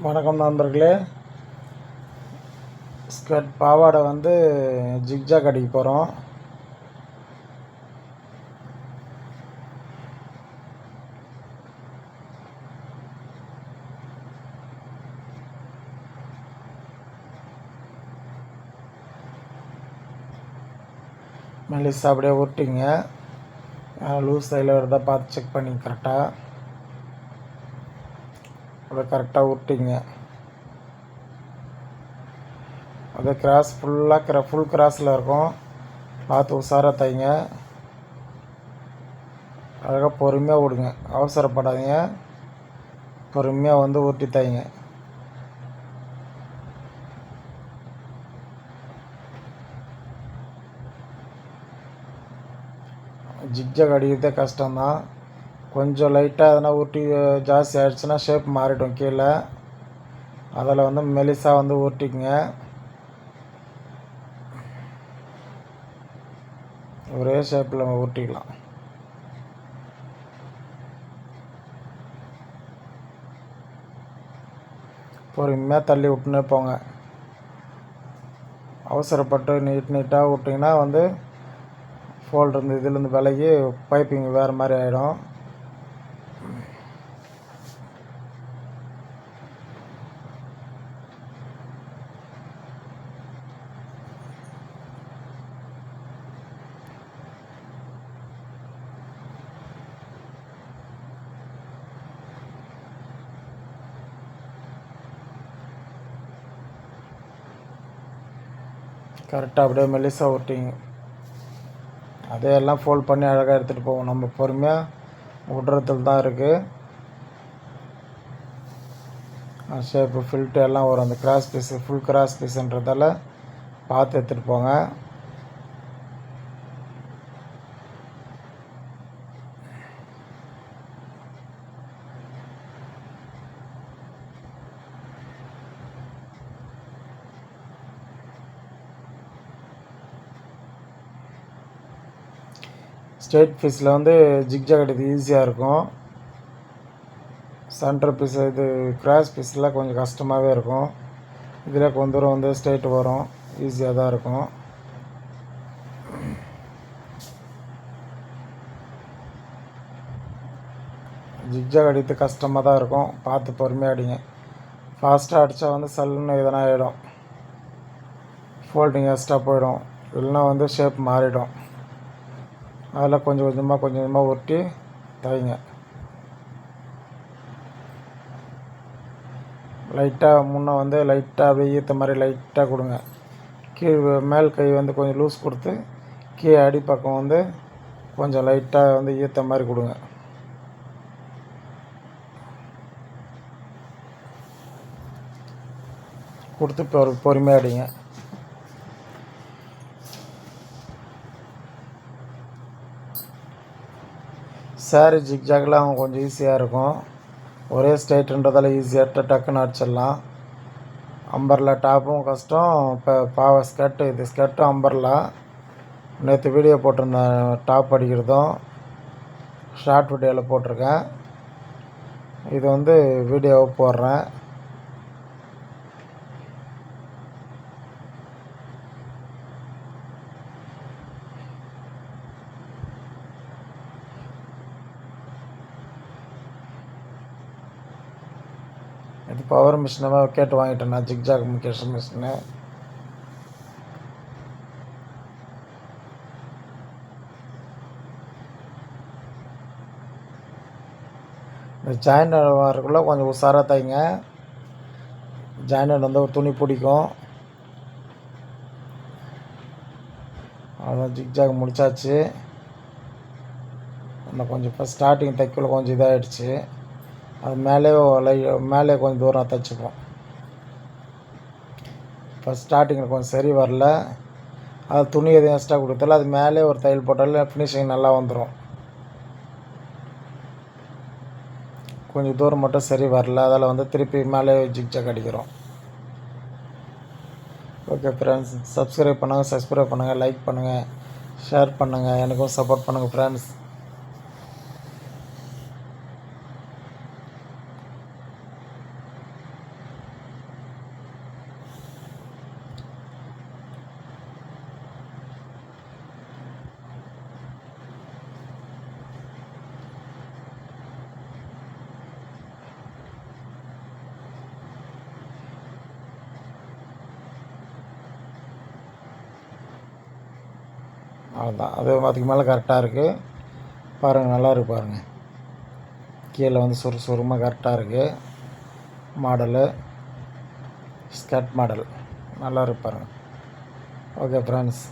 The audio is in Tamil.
வணக்கம் நண்பர்களே. ஸ்கர்ட் பாவாடை வந்து ஜிக்ஜாக் அடிக்க போகிறோம். மெலிசா அப்படியே உருட்டிங்க. லூஸ் சைடில் வருதா பார்த்து செக் பண்ணி கரெக்டாக அப்படியே உருட்டிங்க. அது கிராஸ் ஃபுல்லாக ஃபுல் கிராஸில் இருக்கும், பார்த்து உஷாராக தைங்க. அழகாக பொறுமையாக விடுங்க, அவசரப்படாதீங்க. பொறுமையாக வந்து உருட்டி தைங்க. ஜிக்ஜாக் அடிக்கிறதே கஷ்டம்தான். கொஞ்சம் லைட்டாக எதனா ஊட்டி ஜாஸ்தி ஆகிடுச்சுன்னா ஷேப் மாறிடும் கீழே. அதில் வந்து மெலிசாக வந்து ஊட்டிக்குங்க. ஒரே ஷேப்பில் ஊட்டிக்கலாம். பொறுமையாக தள்ளி விட்டுனே போங்க. அவசரப்பட்டு நீட்டாக விட்டிங்கன்னா வந்து ஃபோல்டு இருந்து இதுலேருந்து விலகி பைப்பிங் வேறு மாதிரி ஆகிடும். கரெக்டாக அப்படியே மெலிசாக விட்டிங்க. அதையெல்லாம் ஃபோல்ட் பண்ணி அழகாக எடுத்துகிட்டு போவோம். நம்ம பொறுமையாக விடுறதுல தான் இருக்குது. ஷேப்பு ஃபில்ட்டு எல்லாம் வரும். அந்த கிராஸ் பீஸு ஃபுல் கிராஸ் பீஸுன்றதால பார்த்து எடுத்துகிட்டு போங்க. ஸ்ட்ரெயிட் பீஸில் வந்து ஜிக்ஜாக் அடிக்கிறது ஈஸியாக இருக்கும். சென்டர் பீஸு இது கிராஸ் பீஸில் கொஞ்சம் கஷ்டமாகவே இருக்கும். இதில் கொஞ்சம் தூரம் வந்து ஸ்ட்ரெயிட் வரும், ஈஸியாக தான் இருக்கும். ஜிக்ஜாக் அடிக்கிறது கஷ்டமாக தான் இருக்கும், பார்த்து பொறுமையாக அடிங்க. ஃபாஸ்ட்டாக அடித்தா வந்து சல்லுன்னு எதனா ஆகிடும், ஃபோல்டிங் எக்ஸ்ட்ரா போயிடும், இல்லைன்னா வந்து ஷேப் மாறிடும். அதில் கொஞ்சம் கொஞ்சமாக ஒட்டி தைங்க. லைட்டாக முன்னே வந்து லைட்டாக அப்படியே ஈர்த்த மாதிரி லைட்டாக கொடுங்க. மேல் கை வந்து கொஞ்சம் லூஸ் கொடுத்து கீழே அடிப்பக்கம் வந்து கொஞ்சம் லைட்டாக வந்து ஈர்த்த மாதிரி கொடுங்க. கொடுத்து பொறுமையாக அடிங்க. சாரி ஜிக்ஜாக்லாம் கொஞ்சம் ஈஸியாக இருக்கும். ஒரே ஸ்ட்ரைட்டுன்றதால ஈஸியாக டக்குன்னு அடிச்சிடலாம். அம்பர்லா டாப்பும் கஷ்டம். இப்போ ஸ்கர்ட்டு, இது ஸ்கர்ட்டும் அம்பர்லா. நேற்று வீடியோ போட்டிருந்தேன் டாப் அடிக்கிறதும், ஷார்ட் வீடியோவில் போட்டிருக்கேன். இது வந்து வீடியோவை போடுறேன். இது பவர் மிஷினை கேட்டு வாங்கிட்டேன் நான், ஜிக்ஜாக் மிஷினு. இந்த ஜாயிண்ட் வரக்குள்ளே கொஞ்சம் உஷாராக தைங்க. ஜாயிண்ட் வந்து ஒரு துணி பிடிக்கும். அதான் ஜிக்ஜாக் முடிச்சாச்சு. நம்ம கொஞ்சம் இப்போ ஸ்டார்டிங் தைக்குள்ள கொஞ்சம் இதாகிடுச்சு. அது மேலே கொஞ்சம் தூரம் தைச்சிப்போம். இப்போ ஸ்டார்டிங்கில் கொஞ்சம் சரி வரல, அது துணி எதுவும் எக்ஸ்ட்ரா கொடுத்தாலும் அது மேலே ஒரு தையல் போட்டாலும் ஃபினிஷிங் நல்லா வந்துடும். கொஞ்சம் தூரம் மட்டும் சரி வரல, அதில் வந்து திருப்பி மேலே ஜிக்ஜாக் அடிக்கிறோம். ஓகே ஃப்ரெண்ட்ஸ், சப்ஸ்கிரைப் பண்ணுங்கள், லைக் பண்ணுங்கள், ஷேர் பண்ணுங்கள், எனக்கும் சப்போர்ட் பண்ணுங்கள் ஃப்ரெண்ட்ஸ். அவ்வளோதான். அது அதுக்கு மேலே கரெக்டாக இருக்குது பாருங்கள். நல்லா இருக்குது பாருங்கள். கீழே வந்து சுருமாக கரெக்டாக இருக்குது. மாடலு ஸ்கர்ட் மாடல் நல்லா இருக்கு பாருங்கள். Okay friends.